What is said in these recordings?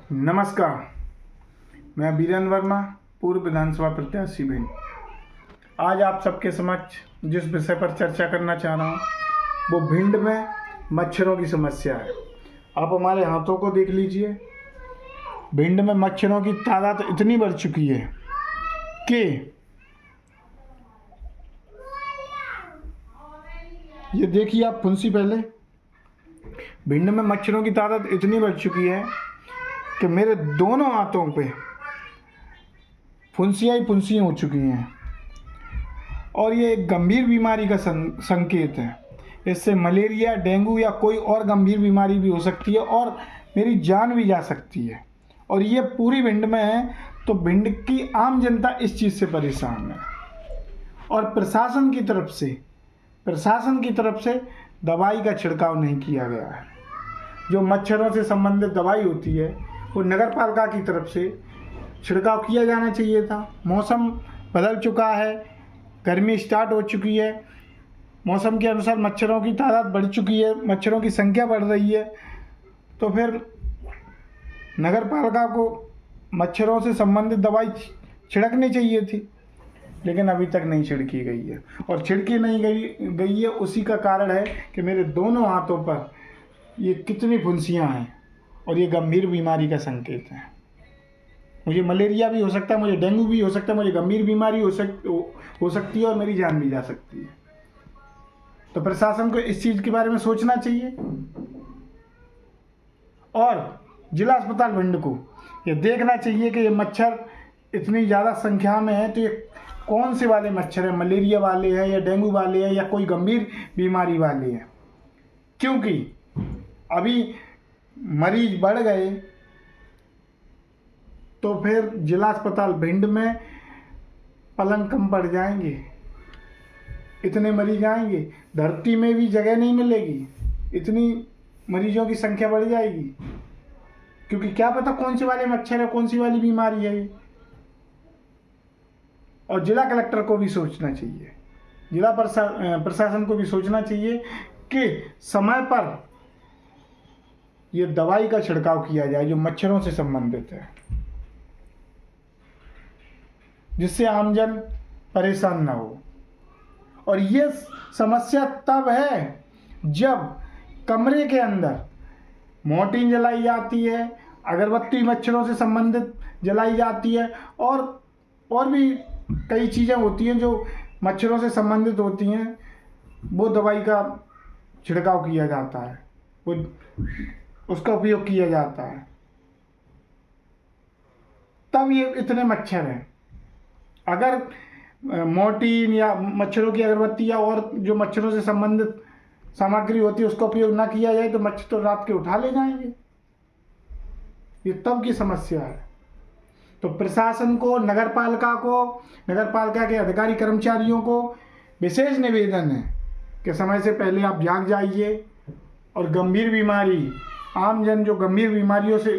नमस्कार, मैं बीरेन वर्मा, पूर्व विधानसभा प्रत्याशी भिंड। आज आप सबके समक्ष जिस विषय पर चर्चा करना चाह रहा हूँ वो भिंड में मच्छरों की समस्या है। आप हमारे हाथों को देख लीजिए। भिंड में मच्छरों की तादाद इतनी बढ़ चुकी है कि ये देखिए आप फुंसी पहले। भिंड में मच्छरों की तादाद इतनी बढ़ चुकी है कि मेरे दोनों हाथों पे फुंसियाँ ही फुंसियाँ हो चुकी हैं और ये एक गंभीर बीमारी का संकेत है। इससे मलेरिया, डेंगू या कोई और गंभीर बीमारी भी हो सकती है और मेरी जान भी जा सकती है। और ये पूरी भिंड में है, तो भिंड की आम जनता इस चीज़ से परेशान है। और प्रशासन की तरफ से दवाई का छिड़काव नहीं किया गया है। जो मच्छरों से संबंधित दवाई होती है वो नगर पालिका की तरफ से छिड़काव किया जाना चाहिए था। मौसम बदल चुका है, गर्मी स्टार्ट हो चुकी है, मौसम के अनुसार मच्छरों की तादाद बढ़ चुकी है, मच्छरों की संख्या बढ़ रही है, तो फिर नगर पालिका को मच्छरों से संबंधित दवाई छिड़कनी चाहिए थी, लेकिन अभी तक नहीं छिड़की गई है। और छिड़की नहीं गई है, उसी का कारण है कि मेरे दोनों हाथों पर ये कितनी फुंसियाँ हैं और ये गंभीर बीमारी का संकेत है। मुझे मलेरिया भी हो सकता है, मुझे डेंगू भी हो सकता है, मुझे गंभीर बीमारी हो सकती है और मेरी जान भी जा सकती है। तो प्रशासन को इस चीज़ के बारे में सोचना चाहिए और जिला अस्पताल भिंड को ये देखना चाहिए कि ये मच्छर इतनी ज़्यादा संख्या में है तो ये कौन से वाले मच्छर हैं, मलेरिया वाले हैं या डेंगू वाले हैं या कोई गंभीर बीमारी वाले हैं। क्योंकि अभी मरीज बढ़ गए तो फिर जिला अस्पताल भिंड में पलंग कम पड़ जाएंगे, इतने मरीज आएंगे, धरती में भी जगह नहीं मिलेगी, इतनी मरीजों की संख्या बढ़ जाएगी। क्योंकि क्या पता कौन से वाले मच्छर है, कौन सी वाली बीमारी है ये। और जिला कलेक्टर को भी सोचना चाहिए, जिला प्रशासन को भी सोचना चाहिए कि समय पर ये दवाई का छिड़काव किया जाए जो मच्छरों से संबंधित है, जिससे आमजन परेशान ना हो। और ये समस्या तब है जब कमरे के अंदर मोर्टीन जलाई जाती है, अगरबत्ती मच्छरों से संबंधित जलाई जाती है और भी कई चीज़ें होती हैं जो मच्छरों से संबंधित होती हैं, वो दवाई का छिड़काव किया जाता है, वो उसका उपयोग किया जाता है, तब ये इतने मच्छर हैं। अगर मोर्टीन या मच्छरों की अगरबत्ती या और जो मच्छरों से संबंधित सामग्री होती है उसका उपयोग ना किया जाए तो मच्छर तो रात के उठा ले जाएंगे। ये तब की समस्या है। तो प्रशासन को, नगर पालिका के अधिकारी कर्मचारियों को विशेष निवेदन है कि समय से पहले आप जाग जाइए और गंभीर बीमारी, आमजन जो गंभीर बीमारियों से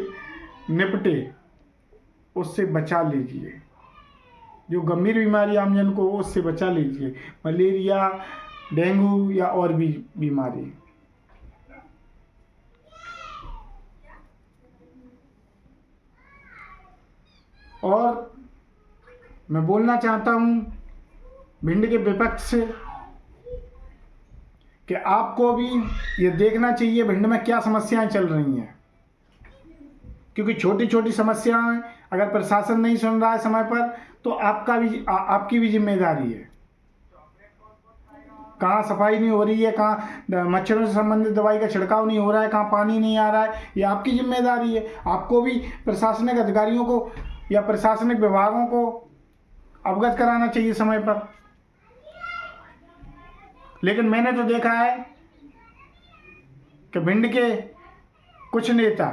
निपटे उससे बचा लीजिए। जो गंभीर बीमारी आमजन को उससे बचा लीजिए, मलेरिया, डेंगू या और भी बीमारी। और मैं बोलना चाहता हूँ भिंड के विपक्ष से कि आपको भी ये देखना चाहिए भिंड में क्या समस्याएं चल रही हैं। क्योंकि छोटी छोटी समस्याएं अगर प्रशासन नहीं सुन रहा है समय पर तो आपकी भी जिम्मेदारी है। कहाँ सफाई नहीं हो रही है, कहाँ मच्छरों से संबंधित दवाई का छिड़काव नहीं हो रहा है, कहाँ पानी नहीं आ रहा है, ये आपकी जिम्मेदारी है। आपको भी प्रशासनिक अधिकारियों को या प्रशासनिक विभागों को अवगत कराना चाहिए समय पर। लेकिन मैंने तो देखा है कि भिंड के कुछ नेता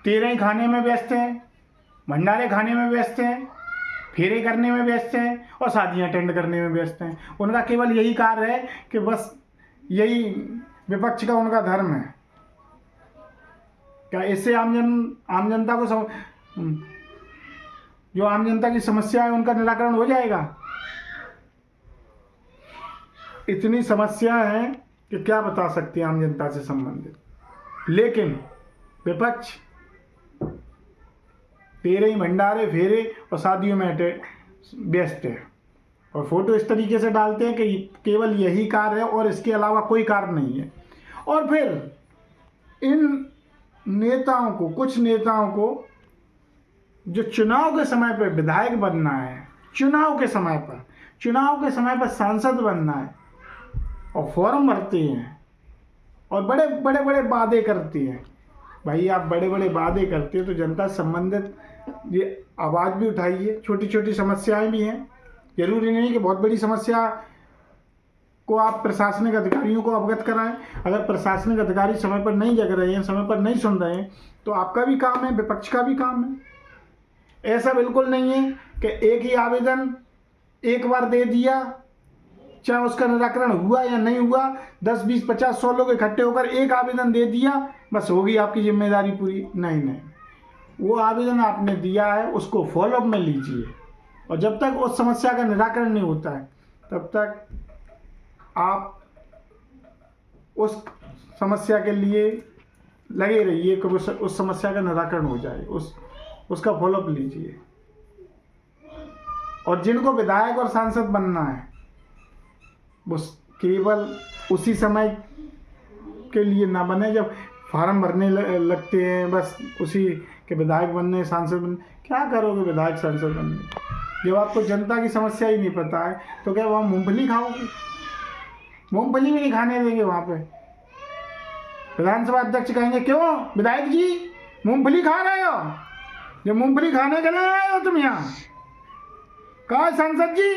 तेरह खाने में व्यस्त हैं, भंडारे खाने में व्यस्त हैं, फेरे करने में व्यस्त हैं और शादियां अटेंड करने में व्यस्त हैं। उनका केवल यही कार्य है कि बस यही विपक्ष का उनका धर्म है। क्या इससे आम जनता को जो आम जनता की समस्या है उनका निराकरण हो जाएगा? इतनी समस्या है कि क्या बता सकते हैं आम जनता से संबंधित। लेकिन विपक्ष तेरे ही भंडारे फेरे और शादियों में व्यस्त है, और फोटो इस तरीके से डालते हैं कि केवल यही कार है और इसके अलावा कोई कार नहीं है। और फिर इन नेताओं को, कुछ नेताओं को जो चुनाव के समय पर विधायक बनना है, चुनाव के समय पर सांसद बनना है, और फॉर्म भरते हैं और बड़े बड़े वादे करते हैं। भाई आप बड़े बड़े वादे करते हो तो जनता से संबंधित ये आवाज़ भी उठाइए। छोटी छोटी समस्याएं भी हैं, जरूरी नहीं कि बहुत बड़ी समस्या को आप प्रशासनिक अधिकारियों को अवगत कराएं। अगर प्रशासनिक अधिकारी समय पर नहीं जग रहे हैं, समय पर नहीं सुन रहे हैं, तो आपका भी काम है, विपक्ष का भी काम है। ऐसा बिल्कुल नहीं है कि एक ही आवेदन एक बार दे दिया, चाहे उसका निराकरण हुआ या नहीं हुआ, 10, 20, 50, 100 लोग इकट्ठे होकर एक आवेदन दे दिया, बस होगी आपकी जिम्मेदारी पूरी। नहीं, वो आवेदन आपने दिया है उसको फॉलोअप में लीजिए, और जब तक उस समस्या का निराकरण नहीं होता है तब तक आप उस समस्या के लिए लगे रहिए कि उस समस्या का निराकरण हो जाए, उसका फॉलोअप लीजिए। और जिनको विधायक और सांसद बनना है वो केवल उसी समय के लिए ना बने जब फार्म भरने लगते हैं, बस उसी के विधायक बनने, सांसद बनने। क्या करोगे विधायक सांसद बनने जब आपको जनता की समस्या ही नहीं पता है? तो क्या वहाँ मूंगफली खाओगे? मूंगफली भी नहीं खाने देंगे वहाँ पे। विधानसभा अध्यक्ष कहेंगे क्यों विधायक जी मूंगफली खा रहे हो? जब मूंगफली खाने के लिए आए हो तुम यहाँ? कहा सांसद जी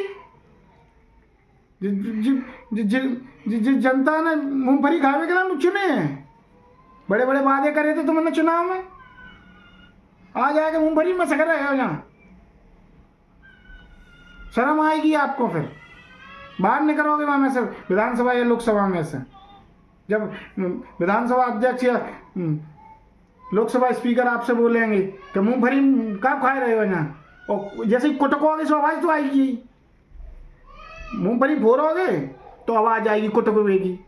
जिस जनता ने मूंगफली खाने के लिए चुने हैं, बड़े बड़े वादे करे थे तुमने चुनाव में, आ जाएगा मूंगफली में सक रहे हो यहाँ। शर्म आएगी आपको, फिर बाहर निकलोगे वहाँ में से, विधानसभा या लोकसभा में से। जब विधानसभा अध्यक्ष या लोकसभा स्पीकर आपसे बोलेंगे कि मूंगफली कब खा रहे हो यहाँ, और जैसे ही कुटकोगे तो आवाज़ तो आएगी, मूंगफली फोड़ोगे तो आवाज़ आएगी कुटकोगे,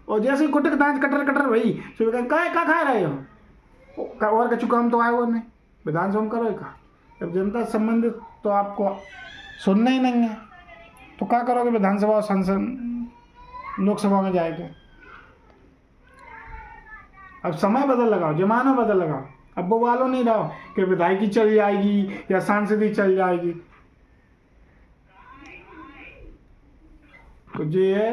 और जैसे ही कुटक दांत कटर कटर भाई तो क्या खा रहे हो, और कछु काम तो आए वो नहीं विधानसभा में करो का। जब जनता से संबंधित तो आपको सुनना ही नहीं है तो क्या करोगे विधानसभा और संसद लोकसभा में जाएगा। अब समय बदल लगाओ, जमाना बदल लगाओ। अब वो वालों नहीं रहो कि विधायकी चल जाएगी या सांसदी चल जाएगी। तो ये है,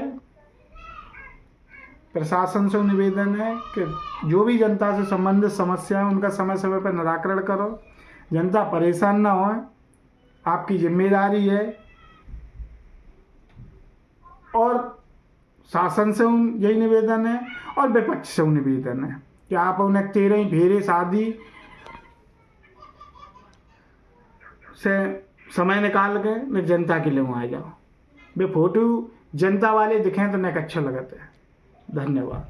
प्रशासन से निवेदन है कि जो भी जनता से संबंधित समस्या है उनका समय समय पर निराकरण करो, जनता परेशान ना हो, आपकी जिम्मेदारी है। और शासन से यही निवेदन है और विपक्ष से निवेदन है कि आप उन्हें 13 फेरे शादी से समय निकाल के जनता के लिए वहाँ जाओ। वे फोटो जनता वाले दिखें तो नहीं अच्छा लगता है। धन्यवाद।